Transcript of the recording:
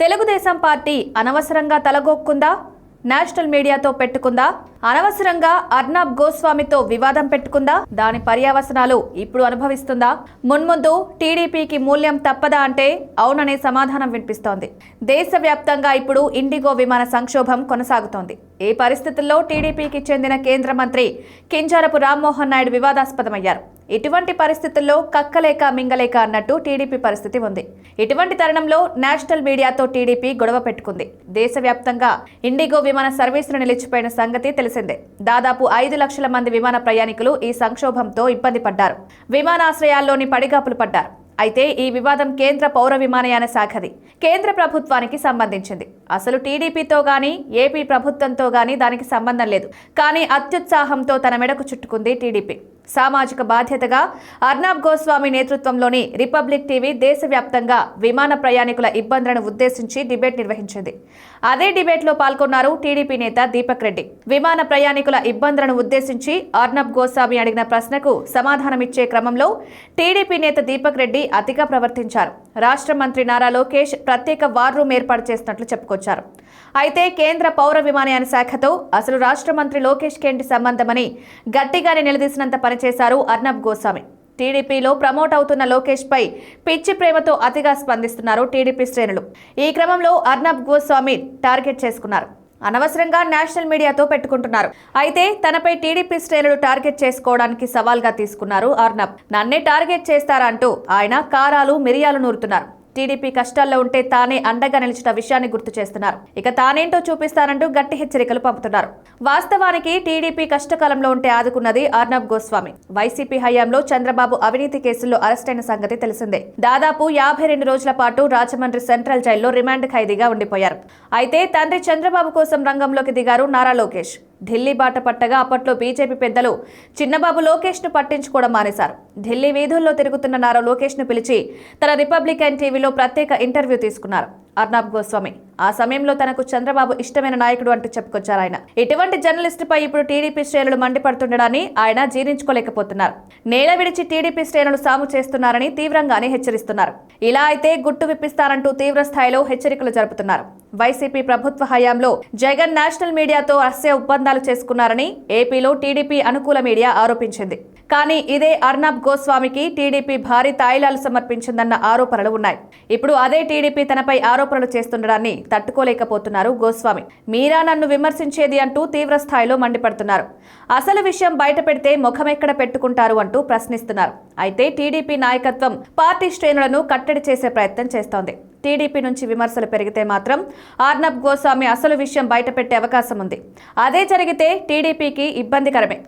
Telugu Desam party అనవసరంగా తలగొక్కుందా? National మీడియాతో పెట్టుకుందా? అనవసరంగా అర్నాబ్ గోస్వామితో వివాదం పెట్టుకుందా? దాని పర్యవసనాలు ఇప్పుడు అనుభవిస్తుందా? మున్ముందు టీడీపీకి మూల్యం తప్పదా అంటే అవుననే సమాధానం వినిపిస్తోంది. దేశవ్యాప్తంగా ఇప్పుడు ఇండిగో విమాన సంక్షోభం కొనసాగుతోంది. ఈ పరిస్థితుల్లో టీడీపీకి చెందిన కేంద్ర మంత్రి కింజారపు రామ్మోహన్ నాయుడు వివాదాస్పదమయ్యారు. ఇటువంటి పరిస్థితుల్లో కక్కలేక మింగలేక అన్నట్టు టీడీపీ పరిస్థితి ఉంది. ఇటువంటి తరుణంలో నేషనల్ మీడియాతో టీడీపీ గొడవ పెట్టుకుంది. దేశవ్యాప్తంగా ఇండిగో విమాన సర్వీసులు నిలిచిపోయిన సంగతి తెలిసిందే. దాదాపు 5 లక్షల మంది విమాన ప్రయాణికులు ఈ సంక్షోభంతో ఇబ్బంది పడ్డారు. విమానాశ్రయాల్లోని పడిగాపులు పడ్డారు. అయితే ఈ వివాదం కేంద్ర పౌర విమానయాన శాఖది. కేంద్ర ప్రభుత్వానికి సంబంధించింది. అసలు టీడీపీతో గానీ ఏపీ ప్రభుత్వంతో గానీ దానికి సంబంధం లేదు. కానీ అత్యుత్సాహంతో తన మెడకు చుట్టుకుంది టీడీపీ. సామాజిక బాధ్యతగా అర్నాబ్ గోస్వామి నేతృత్వంలోని రిపబ్లిక్ టీవీ దేశవ్యాప్తంగా విమాన ప్రయాణికుల ఇబ్బందులను ఉద్దేశించి డిబేట్ నిర్వహించింది. అదే డిబేట్లో పాల్గొన్నారు టీడీపీ నేత దీపక్ రెడ్డి. విమాన ప్రయాణికుల ఇబ్బందులను ఉద్దేశించి అర్నాబ్ గోస్వామి అడిగిన ప్రశ్నకు సమాధానమిచ్చే క్రమంలో టీడీపీ నేత దీపక్ రెడ్డి అతిగా ప్రవర్తించారు. రాష్ట్ర మంత్రి నారా లోకేష్ ప్రత్యేక వార్ రూమ్ ఏర్పాటు చేసినట్లు చెప్పుకొచ్చారు. అయితే కేంద్ర పౌర విమానయాన శాఖతో అసలు రాష్ట్ర మంత్రి లోకేష్ కేంటి సంబంధమని గట్టిగానే నిలదీసినంత పనిచేశారు అర్నాబ్ గోస్వామి. టీడీపీలో ప్రమోట్ అవుతున్న లోకేష్ పై పిచ్చి ప్రేమతో అతిగా స్పందిస్తున్నారు టీడీపీ శ్రేణులు. ఈ క్రమంలో అర్నాబ్ గోస్వామి టార్గెట్ చేసుకున్నారు. అనవసరంగా నేషనల్ మీడియాతో పెట్టుకుంటున్నారు. అయితే తనపై టీడీపీ శ్రేణులు టార్గెట్ చేసుకోవడానికి సవాల్గా తీసుకున్నారు అర్నాబ్. నన్నే టార్గెట్ చేస్తారంటూ ఆయన కారాలు మిరియాలు నూరుతున్నారు. టీడీపీ కష్టాల్లో ఉంటే తానే అండగా నిలిచిన విషయాన్ని గుర్తు చేస్తున్నారు. ఇక తానేంటో చూపిస్తానంటూ గట్టి హెచ్చరికలు పంపుతున్నారు. వాస్తవానికి టీడీపీ కష్టకాలంలో ఉంటే ఆదుకున్నది అర్నాబ్ గోస్వామి. వైసీపీ హయాంలో చంద్రబాబు అవినీతి కేసుల్లో అరెస్టైన సంగతి తెలిసిందే. దాదాపు 52 రోజుల పాటు రాజమండ్రి సెంట్రల్ జైల్లో రిమాండ్ ఖైదీగా ఉండిపోయారు. అయితే తండ్రి చంద్రబాబు కోసం రంగంలోకి దిగారు నారా లోకేష్. ఢిల్లీ బాట పట్టగా అప్పట్లో బీజేపీ పెద్దలు చిన్నబాబు లోకేష్ ను పట్టించుకోవడం మానేశారు. ఢిల్లీ వీధుల్లో తిరుగుతున్న నారా లోకేష్ ను పిలిచి తన రిపబ్లికన్ టీవీలో ప్రత్యేక ఇంటర్వ్యూ తీసుకున్నారు అర్నాబ్ గోస్వామి. ఆ సమయంలో తనకు చంద్రబాబు ఇష్టమైన నాయకుడు అంటూ చెప్పుకొచ్చారు ఆయన. ఇటువంటి జర్నలిస్టుపై ఇప్పుడు టీడీపీ శ్రేణులు మండిపడుతుండడాన్ని ఆయన జీర్ణించుకోలేకపోతున్నారు. నేల విడిచి టీడీపీ శ్రేణులు సాము చేస్తున్నారని తీవ్రంగానే హెచ్చరిస్తున్నారు. ఇలా అయితే గుట్టు విప్పిస్తారంటూ తీవ్ర స్థాయిలో హెచ్చరికలు జరుపుతున్నారు. వైసీపీ ప్రభుత్వ హయాంలో జగన్ నేషనల్ మీడియాతో రహస్య ఒప్పందాలు చేసుకున్నారని ఏపీలో టీడీపీ అనుకూల మీడియా ఆరోపించింది. కానీ ఇదే అర్నాబ్ గోస్వామికి టీడీపీ భారీ తాయిలాలు సమర్పించిందన్న ఆరోపణలు ఉన్నాయి. ఇప్పుడు అదే టీడీపీ తనపై ఆరోపణలు చేస్తుండడాన్ని తట్టుకోలేకపోతున్నారు గోస్వామి. మీరా నన్ను విమర్శించేది అంటూ తీవ్ర స్థాయిలో మండిపడుతున్నారు. అసలు విషయం బయట పెడితే ముఖమెక్కడ పెట్టుకుంటారు అంటూ ప్రశ్నిస్తున్నారు. అయితే టీడీపీ నాయకత్వం పార్టీ శ్రేణులను కట్టడి చేసే ప్రయత్నం చేస్తోంది. టీడీపీ నుంచి విమర్శలు పెరిగితే మాత్రం అర్నాబ్ గోస్వామి అసలు విషయం బయట పెట్టే అవకాశం ఉంది. అదే జరిగితే టీడీపీకి ఇబ్బందికరమే.